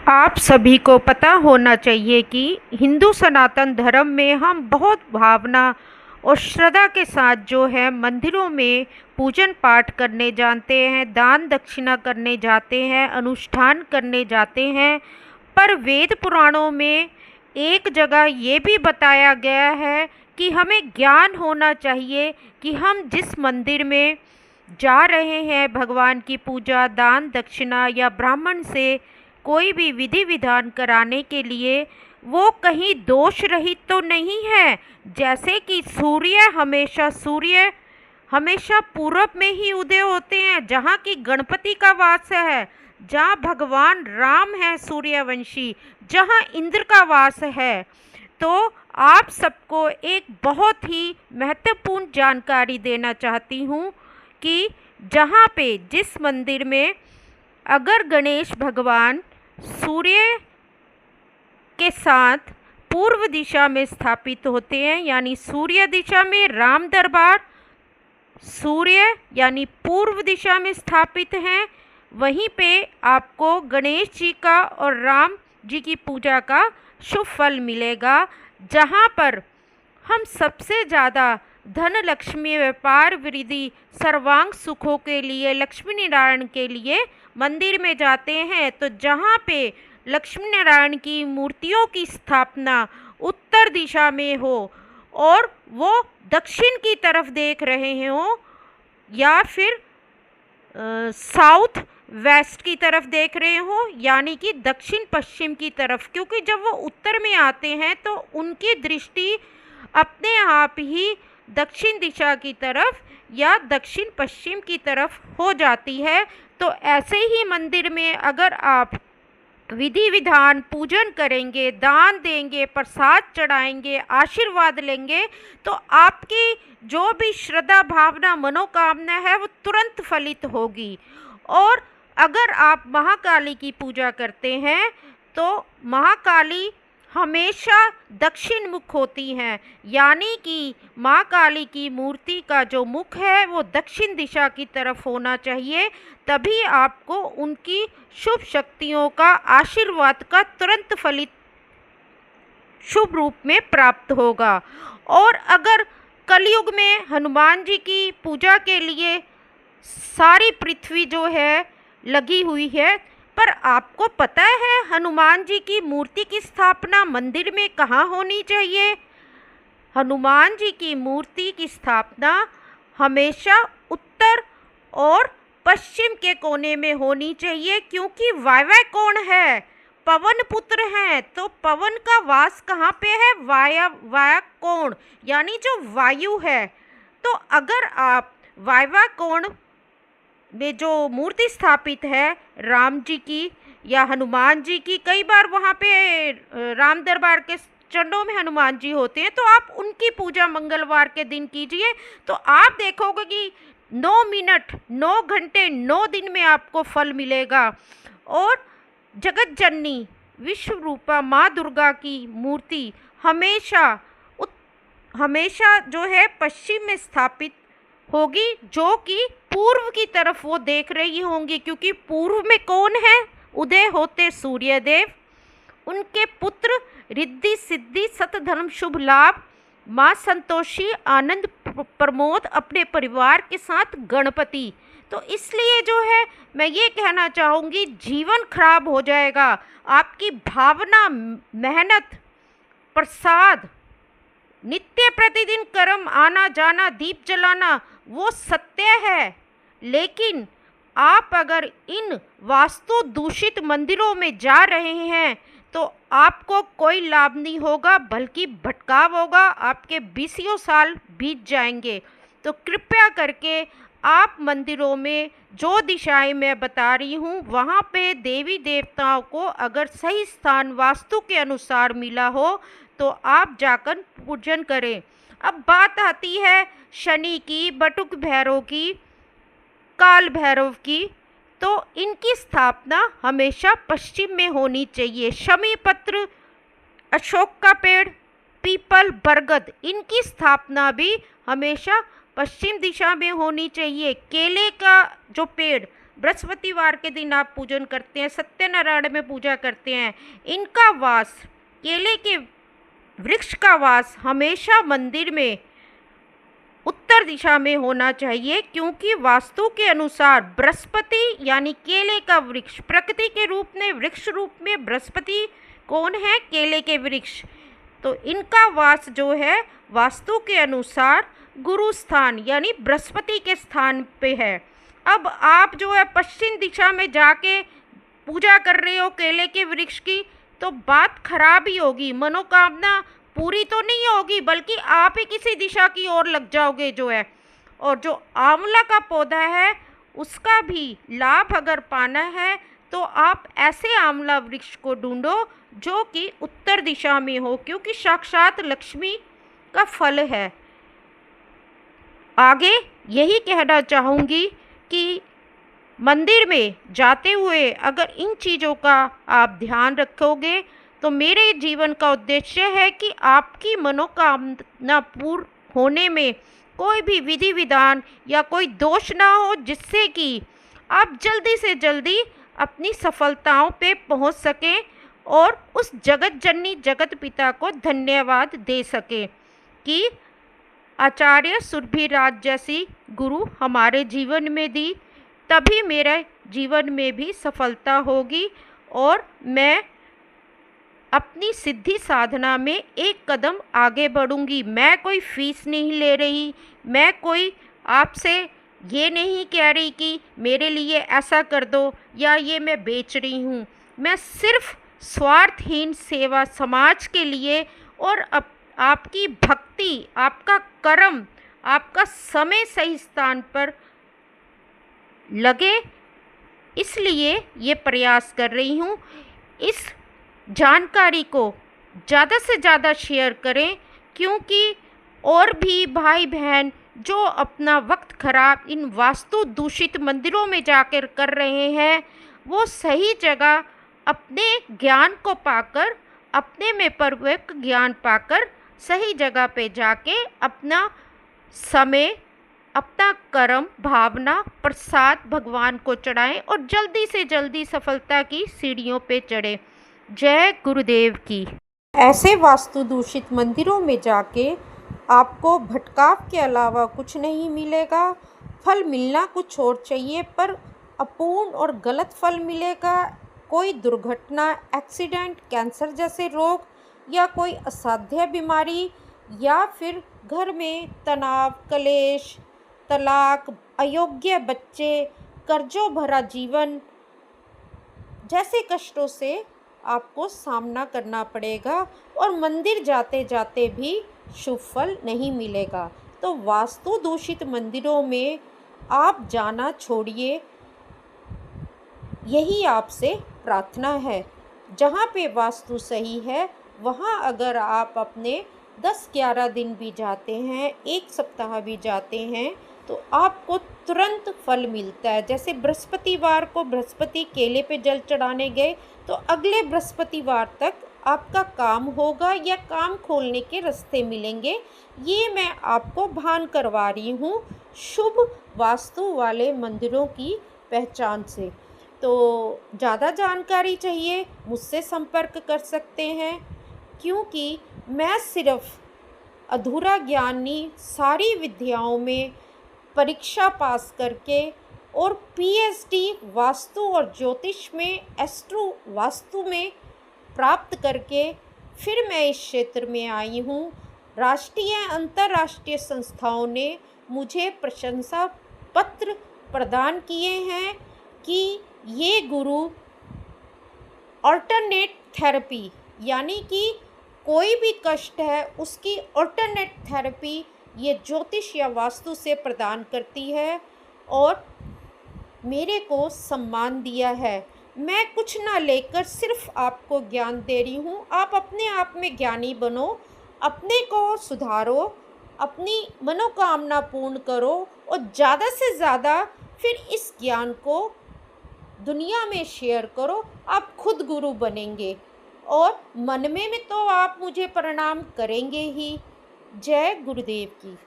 आप सभी को पता होना चाहिए कि हिंदू सनातन धर्म में हम बहुत भावना और श्रद्धा के साथ जो है मंदिरों में पूजन पाठ करने जाते हैं, दान दक्षिणा करने जाते हैं, अनुष्ठान करने जाते हैं। पर वेद पुराणों में एक जगह ये भी बताया गया है कि हमें ज्ञान होना चाहिए कि हम जिस मंदिर में जा रहे हैं भगवान की पूजा, दान दक्षिणा या ब्राह्मण से कोई भी विधि विधान कराने के लिए वो कहीं दोष रहित तो नहीं है। जैसे कि सूर्य हमेशा पूरब में ही उदय होते हैं, जहाँ की गणपति का वास है, जहाँ भगवान राम है सूर्यवंशी, जहाँ इंद्र का वास है। तो आप सबको एक बहुत ही महत्वपूर्ण जानकारी देना चाहती हूँ कि जहाँ पे जिस मंदिर में अगर गणेश भगवान सूर्य के साथ पूर्व दिशा में स्थापित होते हैं, यानी सूर्य दिशा में राम दरबार, सूर्य यानी पूर्व दिशा में स्थापित हैं, वहीं पे आपको गणेश जी का और राम जी की पूजा का शुभ फल मिलेगा। जहाँ पर हम सबसे ज़्यादा धन लक्ष्मी व्यापार वृद्धि सर्वांग सुखों के लिए लक्ष्मी नारायण के लिए मंदिर में जाते हैं, तो जहाँ पे लक्ष्मी नारायण की मूर्तियों की स्थापना उत्तर दिशा में हो और वो दक्षिण की तरफ देख रहे हों या फिर साउथ वेस्ट की तरफ देख रहे हो, यानी कि दक्षिण पश्चिम की तरफ, क्योंकि जब वो उत्तर में आते हैं तो उनकी दृष्टि अपने आप ही दक्षिण दिशा की तरफ या दक्षिण पश्चिम की तरफ हो जाती है। तो ऐसे ही मंदिर में अगर आप विधि विधान पूजन करेंगे, दान देंगे, प्रसाद चढ़ाएंगे, आशीर्वाद लेंगे, तो आपकी जो भी श्रद्धा भावना मनोकामना है वो तुरंत फलित होगी। और अगर आप महाकाली की पूजा करते हैं तो महाकाली हमेशा दक्षिण मुख होती हैं, यानी कि माँ काली की मूर्ति का जो मुख है वो दक्षिण दिशा की तरफ होना चाहिए, तभी आपको उनकी शुभ शक्तियों का आशीर्वाद का तुरंत फलित शुभ रूप में प्राप्त होगा। और अगर कलयुग में हनुमान जी की पूजा के लिए सारी पृथ्वी जो है लगी हुई है, पर आपको पता है हनुमान जी की मूर्ति की स्थापना मंदिर में कहाँ होनी चाहिए? हनुमान जी की मूर्ति की स्थापना हमेशा उत्तर और पश्चिम के कोने में होनी चाहिए, क्योंकि वायव्य कोण है, पवन पुत्र हैं, तो पवन का वास कहाँ पे है? वायव्य कोण, यानी जो वायु है। तो अगर आप वायव्य कोण में जो मूर्ति स्थापित है राम जी की या हनुमान जी की, कई बार वहाँ पे राम दरबार के चरणों में हनुमान जी होते हैं, तो आप उनकी पूजा मंगलवार के दिन कीजिए, तो आप देखोगे कि 9 मिनट 9 घंटे 9 दिन में आपको फल मिलेगा। और जगत जननी विश्व रूपा माँ दुर्गा की मूर्ति हमेशा जो है पश्चिम में स्थापित होगी, जो कि पूर्व की तरफ वो देख रही होंगी, क्योंकि पूर्व में कौन है? उदय होते सूर्यदेव, उनके पुत्र रिद्धि सिद्धि सत धर्म शुभ लाभ, माँ संतोषी आनंद प्रमोद, अपने परिवार के साथ गणपति। तो इसलिए जो है मैं ये कहना चाहूँगी, जीवन खराब हो जाएगा, आपकी भावना, मेहनत, प्रसाद, नित्य प्रतिदिन कर्म, आना जाना, दीप जलाना, वो सत्य है, लेकिन आप अगर इन वास्तु दूषित मंदिरों में जा रहे हैं तो आपको कोई लाभ नहीं होगा, बल्कि भटकाव होगा, आपके 20 साल बीत जाएंगे। तो कृपया करके आप मंदिरों में जो दिशाएं मैं बता रही हूँ वहाँ पे देवी देवताओं को अगर सही स्थान वास्तु के अनुसार मिला हो तो आप जाकर पूजन करें। अब बात आती है शनि की, बटुक भैरव की, काल भैरव की, तो इनकी स्थापना हमेशा पश्चिम में होनी चाहिए। शमी पत्र, अशोक का पेड़, पीपल, बरगद, इनकी स्थापना भी हमेशा पश्चिम दिशा में होनी चाहिए। केले का जो पेड़ बृहस्पतिवार के दिन आप पूजन करते हैं, सत्यनारायण में पूजा करते हैं, इनका वास, केले के वृक्ष का वास हमेशा मंदिर में उत्तर दिशा में होना चाहिए, क्योंकि वास्तु के अनुसार बृहस्पति यानी केले का वृक्ष, प्रकृति के रूप में वृक्ष रूप में बृहस्पति कौन है? केले के वृक्ष। तो इनका वास जो है वास्तु के अनुसार गुरु स्थान यानी बृहस्पति के स्थान पे है। अब आप जो है पश्चिम दिशा में जाके पूजा कर रहे हो केले के वृक्ष की, तो बात खराब ही होगी, मनोकामना पूरी तो नहीं होगी, बल्कि आप ही किसी दिशा की ओर लग जाओगे जो है। और जो आंवला का पौधा है उसका भी लाभ अगर पाना है तो आप ऐसे आंवला वृक्ष को ढूंढो जो कि उत्तर दिशा में हो, क्योंकि साक्षात लक्ष्मी का फल है। आगे यही कहना चाहूँगी कि मंदिर में जाते हुए अगर इन चीज़ों का आप ध्यान रखोगे तो मेरे जीवन का उद्देश्य है कि आपकी मनोकामना पूर्ण होने में कोई भी विधि विधान या कोई दोष ना हो, जिससे कि आप जल्दी से जल्दी अपनी सफलताओं पे पहुंच सकें और उस जगत जननी जगत पिता को धन्यवाद दे सकें कि आचार्य सुरभिराज जैसी गुरु हमारे जीवन में दी, तभी मेरे जीवन में भी सफलता होगी और मैं अपनी सिद्धि साधना में एक कदम आगे बढ़ूंगी। मैं कोई फीस नहीं ले रही, मैं कोई आपसे ये नहीं कह रही कि मेरे लिए ऐसा कर दो या ये मैं बेच रही हूँ। मैं सिर्फ स्वार्थहीन सेवा समाज के लिए और आपकी भक्ति, आपका कर्म, आपका समय सही स्थान पर लगे, इसलिए ये प्रयास कर रही हूँ। इस जानकारी को ज़्यादा से ज़्यादा शेयर करें, क्योंकि और भी भाई बहन जो अपना वक्त खराब इन वास्तु दूषित मंदिरों में जाकर कर रहे हैं, वो सही जगह अपने ज्ञान को पाकर, अपने में परवैक ज्ञान पाकर सही जगह पे जाके अपना समय, अपना कर्म, भावना, प्रसाद भगवान को चढ़ाएं और जल्दी से जल्दी सफलता की सीढ़ियों पे चढ़ें। जय गुरुदेव की। ऐसे वास्तु दूषित मंदिरों में जाके आपको भटकाव के अलावा कुछ नहीं मिलेगा। फल मिलना कुछ और चाहिए, पर अपूर्ण और गलत फल मिलेगा। कोई दुर्घटना, एक्सीडेंट, कैंसर जैसे रोग या कोई असाध्य बीमारी, या फिर घर में तनाव, कलेश, तलाक, अयोग्य बच्चे, कर्जों भरा जीवन जैसे कष्टों से आपको सामना करना पड़ेगा और मंदिर जाते जाते भी शुभ फल नहीं मिलेगा। तो वास्तु दूषित मंदिरों में आप जाना छोड़िए, यही आपसे प्रार्थना है। जहाँ पे वास्तु सही है वहाँ अगर आप अपने 10-11 दिन भी जाते हैं, 1 सप्ताह भी जाते हैं, तो आपको तुरंत फल मिलता है। जैसे बृहस्पतिवार को बृहस्पति केले पे जल चढ़ाने गए, तो अगले बृहस्पतिवार तक आपका काम होगा या काम खोलने के रास्ते मिलेंगे। ये मैं आपको भान करवा रही हूँ शुभ वास्तु वाले मंदिरों की पहचान से। तो ज़्यादा जानकारी चाहिए मुझसे संपर्क कर सकते हैं, क्योंकि मैं सिर्फ अधूरा ज्ञानी, सारी विद्याओं में परीक्षा पास करके और पीएचडी वास्तु और ज्योतिष में, एस्ट्रो वास्तु में प्राप्त करके फिर मैं इस क्षेत्र में आई हूँ। राष्ट्रीय अंतर्राष्ट्रीय संस्थाओं ने मुझे प्रशंसा पत्र प्रदान किए हैं कि ये गुरु अल्टरनेट थेरेपी, यानी कि कोई भी कष्ट है उसकी अल्टरनेट थेरेपी ये ज्योतिष या वास्तु से प्रदान करती है और मेरे को सम्मान दिया है। मैं कुछ ना लेकर सिर्फ आपको ज्ञान दे रही हूँ। आप अपने आप में ज्ञानी बनो, अपने को सुधारो, अपनी मनोकामना पूर्ण करो और ज़्यादा से ज़्यादा फिर इस ज्ञान को दुनिया में शेयर करो। आप खुद गुरु बनेंगे और मन में तो आप मुझे प्रणाम करेंगे ही। जय गुरुदेव की।